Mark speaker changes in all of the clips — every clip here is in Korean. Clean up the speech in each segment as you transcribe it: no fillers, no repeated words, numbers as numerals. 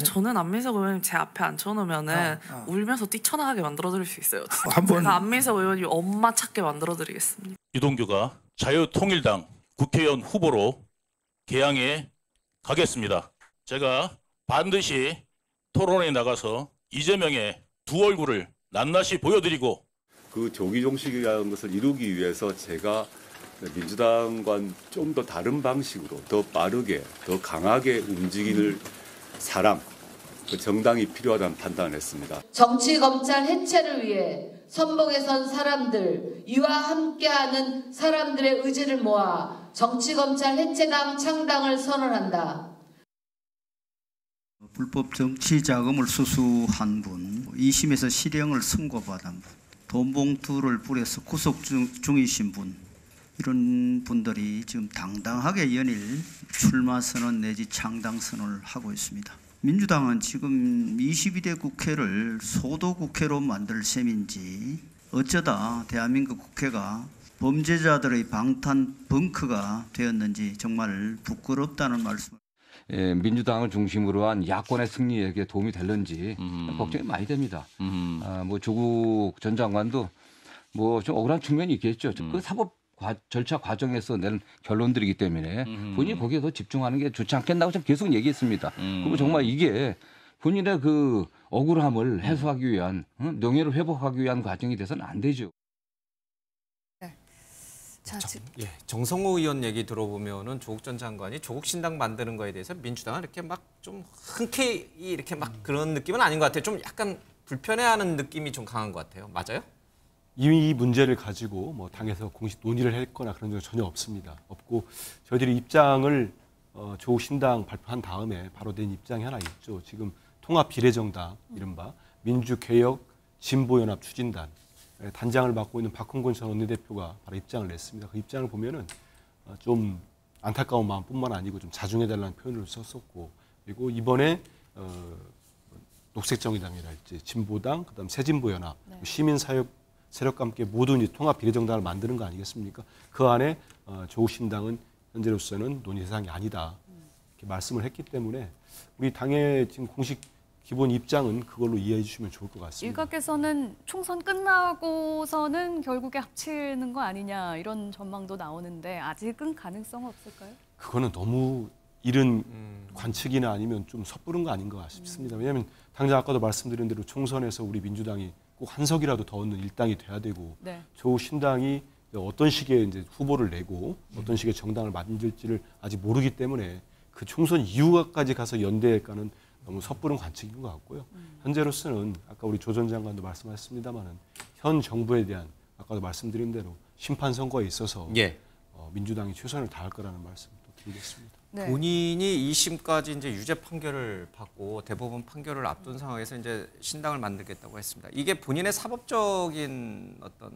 Speaker 1: 저는 안민석 의원님 제 앞에 앉혀놓으면은 울면서 뛰쳐나가게 만들어드릴 수 있어요. 제가 안민석 의원님 엄마 찾게 만들어드리겠습니다.
Speaker 2: 유동규가 자유통일당 국회의원 후보로 개항에 가겠습니다. 제가 반드시 토론에 나가서 이재명의 두 얼굴을 낱낱이 보여드리고
Speaker 3: 그 조기 종식이라는 것을 이루기 위해서 제가 민주당과는 좀 더 다른 방식으로 더 빠르게 더 강하게 움직이는 사람, 그 정당이 필요하다는 판단을 했습니다.
Speaker 4: 정치검찰 해체를 위해 선봉에 선 사람들, 이와 함께하는 사람들의 의지를 모아 정치검찰 해체당 창당을 선언한다.
Speaker 5: 불법 정치 자금을 수수한 분, 2심에서 실형을 선고받은 분, 돈 봉투를 뿌려서 구속 중이신 분, 이런 분들이 지금 당당하게 연일 출마 선언 내지 창당 선언을 하고 있습니다. 민주당은 지금 22대 국회를 소도 국회로 만들 셈인지 어쩌다 대한민국 국회가 범죄자들의 방탄 벙커가 되었는지 정말 부끄럽다는 말씀.
Speaker 6: 예, 민주당을 중심으로 한 야권의 승리에 도움이 될는지 걱정이 많이 됩니다. 뭐 조국 전 장관도 뭐 좀 억울한 측면이 있겠죠. 그 사법 절차 과정에서 내는 결론들이기 때문에 본인이 거기에 더 집중하는 게 좋지 않겠나고 좀 계속 얘기했습니다. 그리고 정말 이게 본인의 그 억울함을 해소하기 위한 명예를 회복하기 위한 과정이 돼서는 안 되죠.
Speaker 7: 정성호 의원 얘기 들어보면은 조국 전 장관이 조국 신당 만드는 거에 대해서 민주당은 이렇게 막 좀 흔쾌히 이렇게 막 그런 느낌은 아닌 것 같아요. 좀 약간 불편해하는 느낌이 좀 강한 것 같아요. 맞아요?
Speaker 8: 이미 이 문제를 가지고 뭐 당에서 공식 논의를 했거나 그런 적은 전혀 없습니다. 없고 저희들이 입장을 조국 신당 발표한 다음에 바로 낸 입장이 하나 있죠. 지금 통합비례정당 이른바 민주개혁 진보연합 추진단 단장을 맡고 있는 박홍근 전 원내대표가 바로 입장을 냈습니다. 그 입장을 보면은 좀 안타까운 마음뿐만 아니고 좀 자중해달라는 표현을 썼었고, 그리고 이번에 녹색정의당이랄지 진보당, 그다음 새진보연합, 시민사회 세력과 함께 모든 통합 비례정당을 만드는 거 아니겠습니까? 그 안에 조국 신당은 현재로서는 논의 대상이 아니다 이렇게 말씀을 했기 때문에 우리 당의 지금 공식 기본 입장은 그걸로 이해해 주시면 좋을 것 같습니다.
Speaker 9: 일각에서는 총선 끝나고서는 결국에 합치는 거 아니냐 이런 전망도 나오는데 아직은 가능성은 없을까요?
Speaker 8: 그거는 너무 이른 관측이나 아니면 좀 섣부른 거 아닌 것 싶습니다. 왜냐하면 당장 아까도 말씀드린 대로 총선에서 우리 민주당이 꼭 한 석이라도 더 얻는 일당이 돼야 되고 조국 신당이 어떤 식의 이제 후보를 내고 어떤 식의 정당을 만들지를 아직 모르기 때문에 그 총선 이후까지 가서 연대할까는 너무 섣부른 관측인 것 같고요. 현재로서는 아까 우리 조 전 장관도 말씀하셨습니다마는 현 정부에 대한 아까도 말씀드린 대로 심판 선거에 있어서 민주당이 최선을 다할 거라는 말씀도 드리겠습니다.
Speaker 7: 네. 본인이 2심까지 이제 유죄 판결을 받고 대법원 판결을 앞둔 상황에서 이제 신당을 만들겠다고 했습니다. 이게 본인의 사법적인 어떤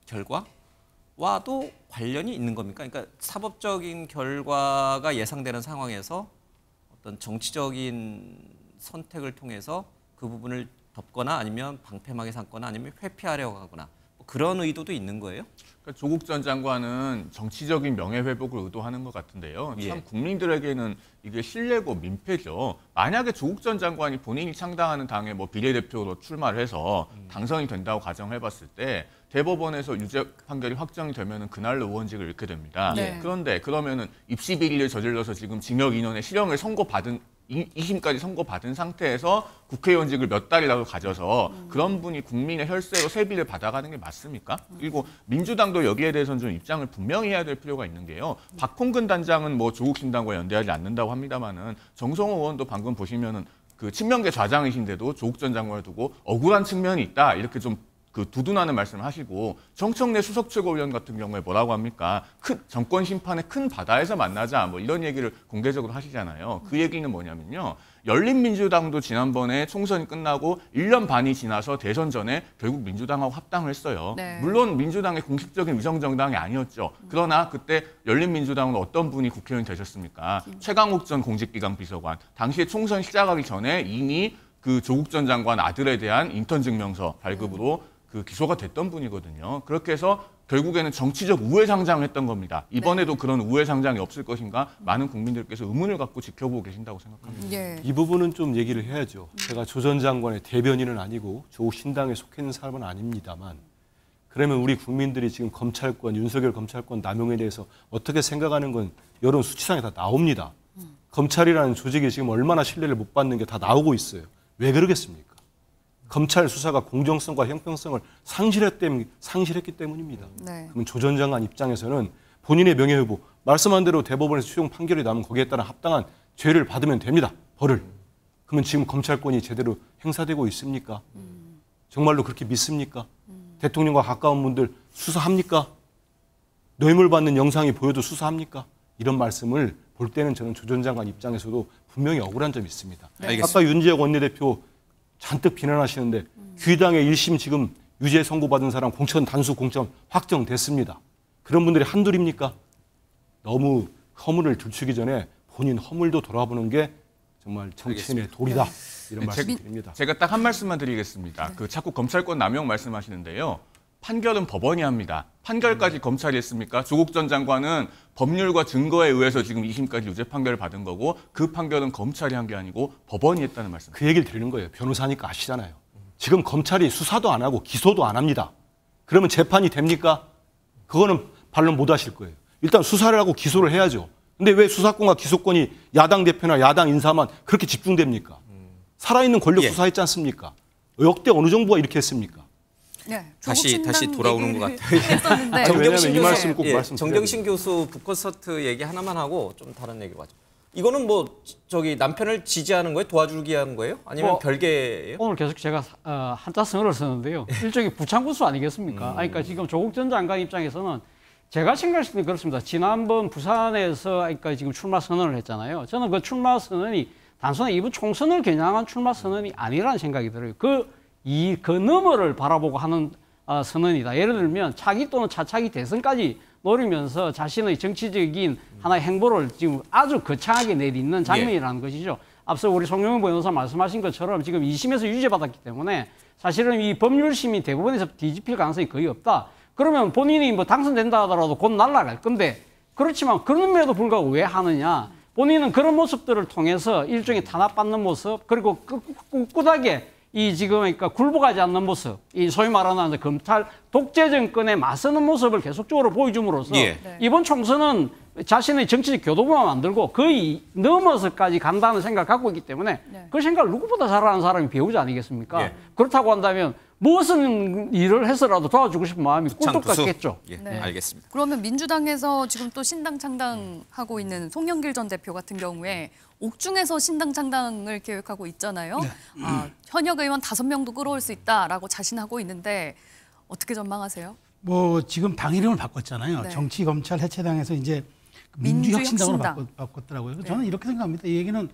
Speaker 7: 결과와도 관련이 있는 겁니까? 그러니까 사법적인 결과가 예상되는 상황에서 어떤 정치적인 선택을 통해서 그 부분을 덮거나 아니면 방패막에 삼거나 아니면 회피하려고 하거나 뭐 그런 의도도 있는 거예요?
Speaker 10: 그러니까 조국 전 장관은 정치적인 명예회복을 의도하는 것 같은데요. 참 국민들에게는 이게 신뢰고 민폐죠. 만약에 조국 전 장관이 본인이 창당하는 당에 뭐 비례대표로 출마를 해서 당선이 된다고 가정해봤을 때 대법원에서 유죄 판결이 확정이 되면은 그날로 의원직을 잃게 됩니다. 그런데 그러면은 입시 비리를 저질러서 지금 징역 2년의 실형을 선고받은 2심까지 선고받은 상태에서 국회의원직을 몇 달이라도 가져서 그런 분이 국민의 혈세로 세비를 받아가는 게 맞습니까? 그리고 민주당도 여기에 대해서는 좀 입장을 분명히 해야 될 필요가 있는 게요. 박홍근 단장은 뭐 조국 신당과 연대하지 않는다고 합니다만은 정성호 의원도 방금 보시면은 그 친명계 좌장이신데도 조국 전 장관을 두고 억울한 측면이 있다 이렇게 좀 그 두둔하는 말씀을 하시고 정청래 수석 최고위원 같은 경우에 뭐라고 합니까? 큰 정권 심판의 큰 바다에서 만나자 뭐 이런 얘기를 공개적으로 하시잖아요. 그 얘기는 뭐냐면요. 열린민주당도 지난번에 총선이 끝나고 1년 반이 지나서 대선 전에 결국 민주당하고 합당을 했어요. 물론 민주당의 공식적인 위성정당이 아니었죠. 그러나 그때 열린민주당은 어떤 분이 국회의원이 되셨습니까? 최강욱 전 공직기강 비서관. 당시에 총선 시작하기 전에 이미 그 조국 전 장관 아들에 대한 인턴 증명서 발급으로 그 기소가 됐던 분이거든요. 그렇게 해서 결국에는 정치적 우회상장을 했던 겁니다. 이번에도 그런 우회상장이 없을 것인가 많은 국민들께서 의문을 갖고 지켜보고 계신다고 생각합니다.
Speaker 8: 이 부분은 좀 얘기를 해야죠. 제가 조 전 장관의 대변인은 아니고 조국 신당에 속해 있는 사람은 아닙니다만 그러면 우리 국민들이 지금 검찰권, 윤석열 검찰권 남용에 대해서 어떻게 생각하는 건 여론 수치상에 다 나옵니다. 검찰이라는 조직이 지금 얼마나 신뢰를 못 받는 게 다 나오고 있어요. 왜 그러겠습니까? 검찰 수사가 공정성과 형평성을 상실했기 때문입니다. 그럼 조 전 장관 입장에서는 본인의 명예회복, 말씀한 대로 대법원에서 최종 판결이 나면 거기에 따른 합당한 죄를 받으면 됩니다. 벌을. 그러면 지금 검찰권이 제대로 행사되고 있습니까? 정말로 그렇게 믿습니까? 대통령과 가까운 분들 수사합니까? 뇌물 받는 영상이 보여도 수사합니까? 이런 말씀을 볼 때는 저는 조 전 장관 입장에서도 분명히 억울한 점이 있습니다. 아까 윤지혁 원내대표 잔뜩 비난하시는데 귀당의 1심 지금 유죄 선고받은 사람 공천 단수 공천 확정됐습니다. 그런 분들이 한둘입니까? 너무 허물을 들추기 전에 본인 허물도 돌아보는 게 정말 정치인의 도리다. 이런 말씀 드립니다.
Speaker 10: 제가 딱 한 말씀만 드리겠습니다. 자꾸 검찰권 남용 말씀하시는데요. 판결은 법원이 합니다. 판결까지 검찰이 했습니까? 조국 전 장관은 법률과 증거에 의해서 지금 2심까지 유죄 판결을 받은 거고 그 판결은 검찰이 한 게 아니고 법원이 했다는 말씀.
Speaker 8: 그 얘기를 드리는 거예요. 변호사니까 아시잖아요. 지금 검찰이 수사도 안 하고 기소도 안 합니다. 그러면 재판이 됩니까? 그거는 반론 못 하실 거예요. 일단 수사를 하고 기소를 해야죠. 근데 왜 수사권과 기소권이 야당 대표나 야당 인사만 그렇게 집중됩니까? 살아있는 권력 수사했지 않습니까? 역대 어느 정부가 이렇게 했습니까?
Speaker 7: 다시 돌아오는 것 같아요.
Speaker 8: 왜냐하면 이 말씀 꼭 말씀드려야
Speaker 7: 정경심 교수 북콘서트 얘기 하나만 하고 좀 다른 얘기로 하죠. 이거는 뭐 남편을 지지하는 거예요? 도와주기 하는 거예요? 아니면 별개예요?
Speaker 11: 오늘 계속 제가 한자성어를 썼는데요. 일종의 부창구수 아니겠습니까? 그러니까 지금 조국 전 장관 입장에서는 제가 생각했을 때 그렇습니다. 지난번 부산에서 그러니까 지금 출마 선언을 했잖아요. 저는 그 출마 선언이 단순히 이번 총선을 겨냥한 출마 선언이 아니라는 생각이 들어요. 그 너머를 바라보고 하는 선언이다. 예를 들면 차기 또는 차차기 대선까지 노리면서 자신의 정치적인 하나의 행보를 지금 아주 거창하게 내딛는 장면이라는 것이죠. 앞서 우리 송영은 변호사 말씀하신 것처럼 지금 2심에서 유죄받았기 때문에 사실은 이 법률심이 대법원에서 뒤집힐 가능성이 거의 없다. 그러면 본인이 뭐 당선된다 하더라도 곧 날아갈 건데 그렇지만 그럼에도 불구하고 왜 하느냐. 본인은 그런 모습들을 통해서 일종의 탄압받는 모습 그리고 꿋꿋하게 그러니까 굴복하지 않는 모습, 소위 말하는 검찰 독재 정권에 맞서는 모습을 계속적으로 보여줌으로써 이번 총선은 자신의 정치적 교도부만 만들고 거의 넘어서까지 간다는 생각을 갖고 있기 때문에 그 생각을 누구보다 잘하는 사람이 배우자 아니겠습니까? 그렇다고 한다면 무슨 일을 해서라도 도와주고 싶은 마음이 꿀떡 같겠죠.
Speaker 7: 알겠습니다.
Speaker 9: 그러면 민주당에서 지금 또 신당 창당하고 있는 송영길 전 대표 같은 경우에 옥중에서 신당 창당을 계획하고 있잖아요. 현역 의원 5명도 끌어올 수 있다라고 자신하고 있는데 어떻게 전망하세요?
Speaker 12: 뭐 지금 당 이름을 바꿨잖아요. 정치검찰 해체당에서 이제 민주혁신당으로 바꿨더라고요. 저는 이렇게 생각합니다. 이 얘기는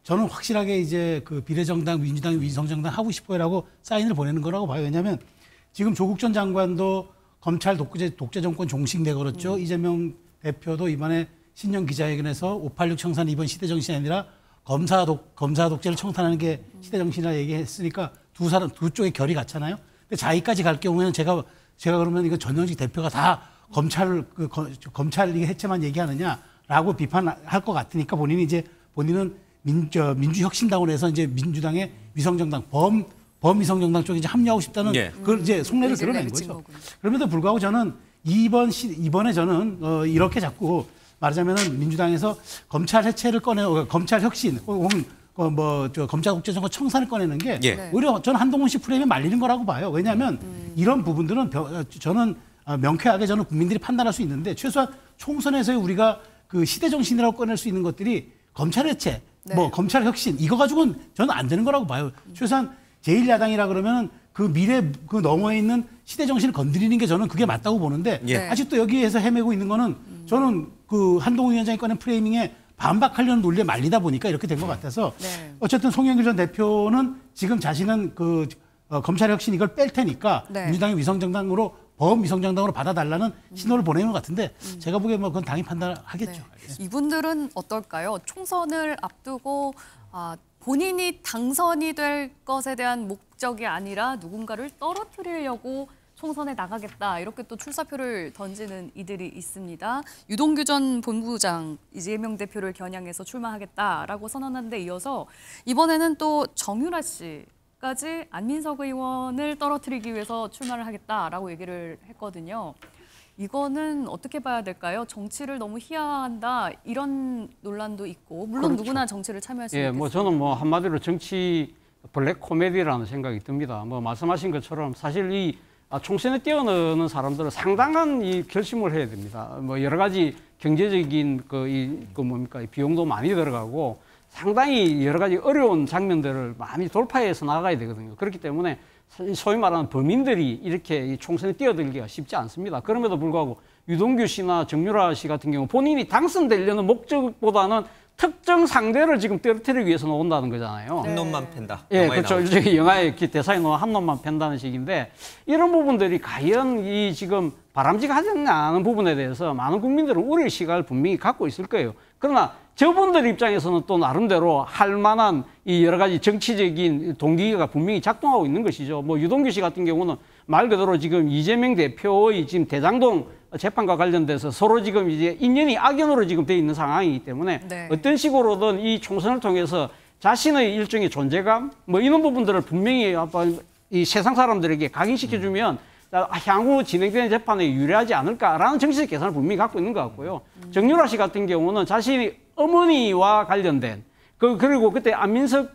Speaker 12: 저는 확실하게 이제 그 비례정당, 민주당, 위성정당 하고 싶어요라고 사인을 보내는 거라고 봐요. 왜냐하면 지금 조국 전 장관도 검찰 독재 정권 종식 내걸었죠. 이재명 대표도 이번에 신년 기자회견에서 586 청산 이번 시대 정신이 아니라 검사 독재를 청산하는 게 시대 정신이라 얘기했으니까 두 쪽의 결이 같잖아요. 근데 자기까지 갈 경우에는 제가 그러면 이거 전현직 대표가 다 검찰 이게 해체만 얘기하느냐라고 비판할 것 같으니까 본인은 민주혁신당으로 해서 이제 민주당의 위성정당 범위성정당 쪽에 이제 합류하고 싶다는 그걸 이제 속내를 드러낸 거죠. 그럼에도 불구하고 저는 이번에 저는 이렇게 자꾸 말하자면은 민주당에서 검찰 해체를 검찰 혁신 혹은 검찰 독재정권 청산을 꺼내는 게 오히려 저는 한동훈 씨 프레임에 말리는 거라고 봐요. 왜냐하면 이런 부분들은 저는 명쾌하게 저는 국민들이 판단할 수 있는데 최소한 총선에서 우리가 그 시대 정신이라고 꺼낼 수 있는 것들이 검찰 해체, 검찰 혁신 이거 가지고는 저는 안 되는 거라고 봐요. 최소한 제1야당이라 그러면 그 미래 그 너머에 있는 시대 정신을 건드리는 게 저는 그게 맞다고 보는데 아직도 여기에서 헤매고 있는 거는 저는 그 한동훈 위원장이 꺼낸 프레이밍에 반박하려는 논리에 말리다 보니까 이렇게 된 것 같아서 어쨌든 송영길 전 대표는 지금 자신은 그 검찰 혁신 이걸 뺄 테니까 민주당의 위성정당으로 범위성정당으로 받아달라는 신호를 보내는 것 같은데 제가 보기에 뭐 그건 당이 판단하겠죠.
Speaker 9: 이분들은 어떨까요? 총선을 앞두고 본인이 당선이 될 것에 대한 목적이 아니라 누군가를 떨어뜨리려고 총선에 나가겠다 이렇게 또 출사표를 던지는 이들이 있습니다. 유동규 전 본부장 이재명 대표를 겨냥해서 출마하겠다라고 선언한 데 이어서 이번에는 또 정유라 씨까지 안민석 의원을 떨어뜨리기 위해서 출마를 하겠다라고 얘기를 했거든요. 이거는 어떻게 봐야 될까요? 정치를 너무 희화한다 이런 논란도 있고 물론 그렇죠. 누구나 정치를 참여할 수 있겠습니다.
Speaker 11: 뭐 저는 뭐 한마디로 정치 블랙 코미디라는 생각이 듭니다. 뭐 말씀하신 것처럼 사실 이 총선에 뛰어드는 사람들은 상당한 이 결심을 해야 됩니다. 뭐 여러 가지 경제적인 뭡니까 비용도 많이 들어가고 상당히 여러 가지 어려운 장면들을 많이 돌파해서 나가야 되거든요. 그렇기 때문에 소위 말하는 범인들이 이렇게 이 총선에 뛰어들기가 쉽지 않습니다. 그럼에도 불구하고 유동규 씨나 정유라 씨 같은 경우 본인이 당선되려는 목적보다는 특정 상대를 지금 떨어뜨리기 위해서 나온다는 거잖아요.
Speaker 7: 한 놈만 팬다.
Speaker 11: 예, 그렇죠. 일종의 영화의 대사에 나온 한 놈만 팬다는 식인데 이런 부분들이 과연 이 지금 바람직하지 않은 부분에 대해서 많은 국민들은 우려의 시각을 분명히 갖고 있을 거예요. 그러나 저분들 입장에서는 또 나름대로 할 만한 이 여러 가지 정치적인 동기가 분명히 작동하고 있는 것이죠. 뭐 유동규 씨 같은 경우는 말 그대로 지금 이재명 대표의 지금 대장동 재판과 관련돼서 서로 지금 이제 인연이 악연으로 지금 돼 있는 상황이기 때문에 네. 어떤 식으로든 이 총선을 통해서 자신의 일종의 존재감 뭐 이런 부분들을 분명히 이 세상 사람들에게 각인시켜주면 향후 진행되는 재판에 유리하지 않을까라는 정치적 계산을 분명히 갖고 있는 것 같고요. 정유라 씨 같은 경우는 자신이 어머니와 관련된 그리고 그때 안민석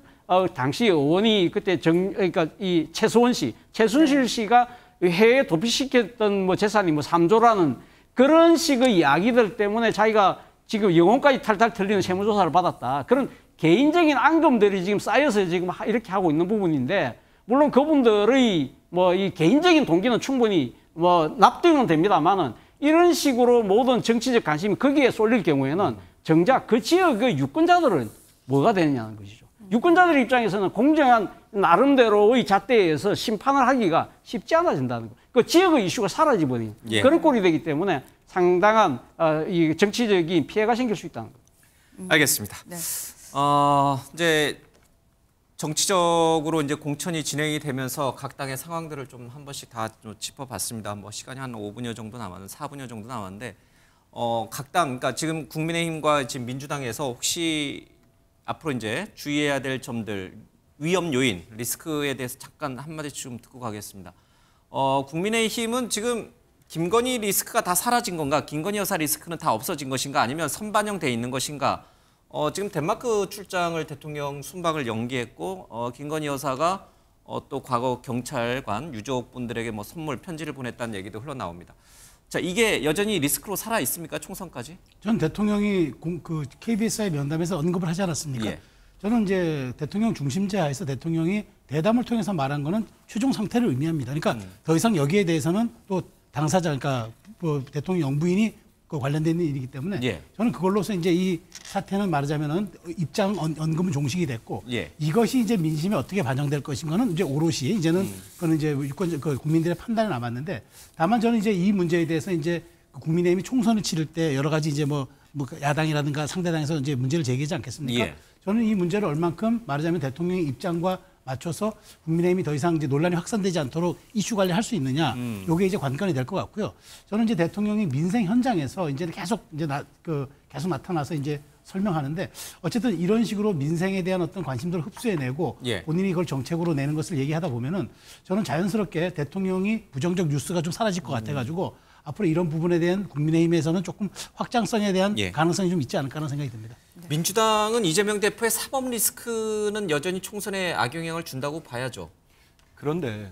Speaker 11: 당시 의원이 그때 그러니까 이 최순실 씨가 해외에 도피시켰던 뭐 재산이 뭐 3조라는 그런 식의 이야기들 때문에 자기가 지금 영혼까지 탈탈 털리는 세무조사를 받았다. 그런 개인적인 앙금들이 지금 쌓여서 지금 이렇게 하고 있는 부분인데 물론 그분들의 뭐 이 개인적인 동기는 충분히 뭐 납득은 됩니다만은 이런 식으로 모든 정치적 관심이 거기에 쏠릴 경우에는 정작 그 지역의 유권자들은 뭐가 되느냐는 것이죠. 유권자들 입장에서는 공정한 나름대로의 잣대에서 심판을 하기가 쉽지 않아진다는 거. 그 지역의 이슈가 사라져버린 예. 그런 꼴이 되기 때문에 상당한 이 정치적인 피해가 생길 수 있다는 거.
Speaker 7: 알겠습니다. 네. 이제 정치적으로 이제 공천이 진행이 되면서 각 당의 상황들을 좀 한 번씩 다 좀 짚어봤습니다. 뭐 시간이 한 5분여 정도 남았는데 4분여 정도 남았는데 각 당, 그러니까 지금 국민의힘과 지금 민주당에서 혹시 앞으로 이제 주의해야 될 점들, 위험 요인, 리스크에 대해서 잠깐 한마디 좀 듣고 가겠습니다. 국민의힘은 지금 김건희 리스크가 다 사라진 건가? 김건희 여사 리스크는 다 없어진 것인가? 아니면 선반영돼 있는 것인가? 지금 덴마크 출장을 대통령 순방을 연기했고 김건희 여사가 또 과거 경찰관 유족분들에게 뭐 선물 편지를 보냈다는 얘기도 흘러나옵니다. 자, 이게 여전히 리스크로 살아 있습니까? 총선까지?
Speaker 12: 전 대통령이 그 KBS와의 면담에서 언급을 하지 않았습니까? 예. 저는 이제 대통령 중심제하에서 대통령이 대담을 통해서 말한 거는 최종 상태를 의미합니다. 그러니까 더 이상 여기에 대해서는 또 당사자, 그러니까 뭐 대통령 영부인이 그 관련된 일이기 때문에 예. 저는 그걸로서 이제 이 사태는 말하자면은 입장 언급은 종식이 됐고 예. 이것이 이제 민심에 어떻게 반영될 것인가는 이제 오롯이 이제는 그거는 이제 국민들의 판단에 남았는데 다만 저는 이제 이 문제에 대해서 이제 국민의힘이 총선을 치를 때 여러 가지 이제 뭐 야당이라든가 상대당에서 이제 문제를 제기하지 않겠습니까? 예. 저는 이 문제를 얼만큼 말하자면 대통령의 입장과 맞춰서 국민의힘이 더 이상 이제 논란이 확산되지 않도록 이슈 관리할 수 있느냐, 요게 이제 관건이 될 것 같고요. 저는 이제 대통령이 민생 현장에서 이제 계속 계속 나타나서 이제 설명하는데 어쨌든 이런 식으로 민생에 대한 어떤 관심들을 흡수해내고 예. 본인이 그걸 정책으로 내는 것을 얘기하다 보면은 저는 자연스럽게 대통령이 부정적 뉴스가 좀 사라질 것 같아가지고 앞으로 이런 부분에 대한 국민의힘에서는 조금 확장성에 대한 예. 가능성이 좀 있지 않을까 하는 생각이 듭니다.
Speaker 7: 네. 민주당은 이재명 대표의 사법 리스크는 여전히 총선에 악영향을 준다고 봐야죠.
Speaker 8: 그런데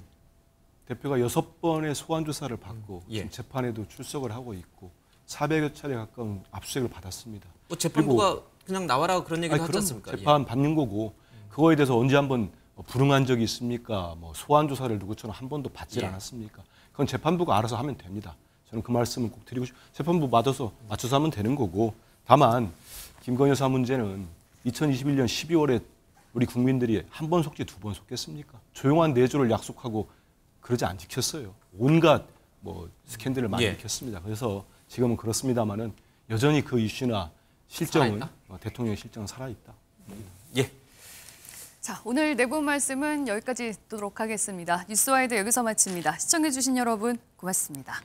Speaker 8: 대표가 6번의 소환 조사를 받고
Speaker 7: 예.
Speaker 8: 지금 재판에도 출석을 하고 있고 400여 차례 가까운 압수수색을 받았습니다.
Speaker 7: 뭐 재판부가 그냥 나와라 그런 얘기도 하지 않습니까?
Speaker 8: 재판 받는 거고 그거에 대해서 언제 한번 불응한 적이 있습니까? 뭐 소환 조사를 누구처럼 한 번도 받질 않았습니까? 그건 재판부가 알아서 하면 됩니다. 저는 그 말씀을 꼭 드리고 싶어요. 재판부 맞춰서 하면 되는 거고 다만 김건희 여사 문제는 2021년 12월에 우리 국민들이 한 번 속지 2번 속겠습니까? 조용한 내조를 약속하고 그러지 안 지켰어요. 온갖 뭐 스캔들을 많이 일으켰습니다. 그래서 지금은 그렇습니다만은 여전히 그 이슈나 실정은 대통령의 실정은 살아있다.
Speaker 7: 예.
Speaker 9: 자, 오늘 내부 말씀은 여기까지 듣도록 하겠습니다. 뉴스와이드 여기서 마칩니다. 시청해주신 여러분 고맙습니다.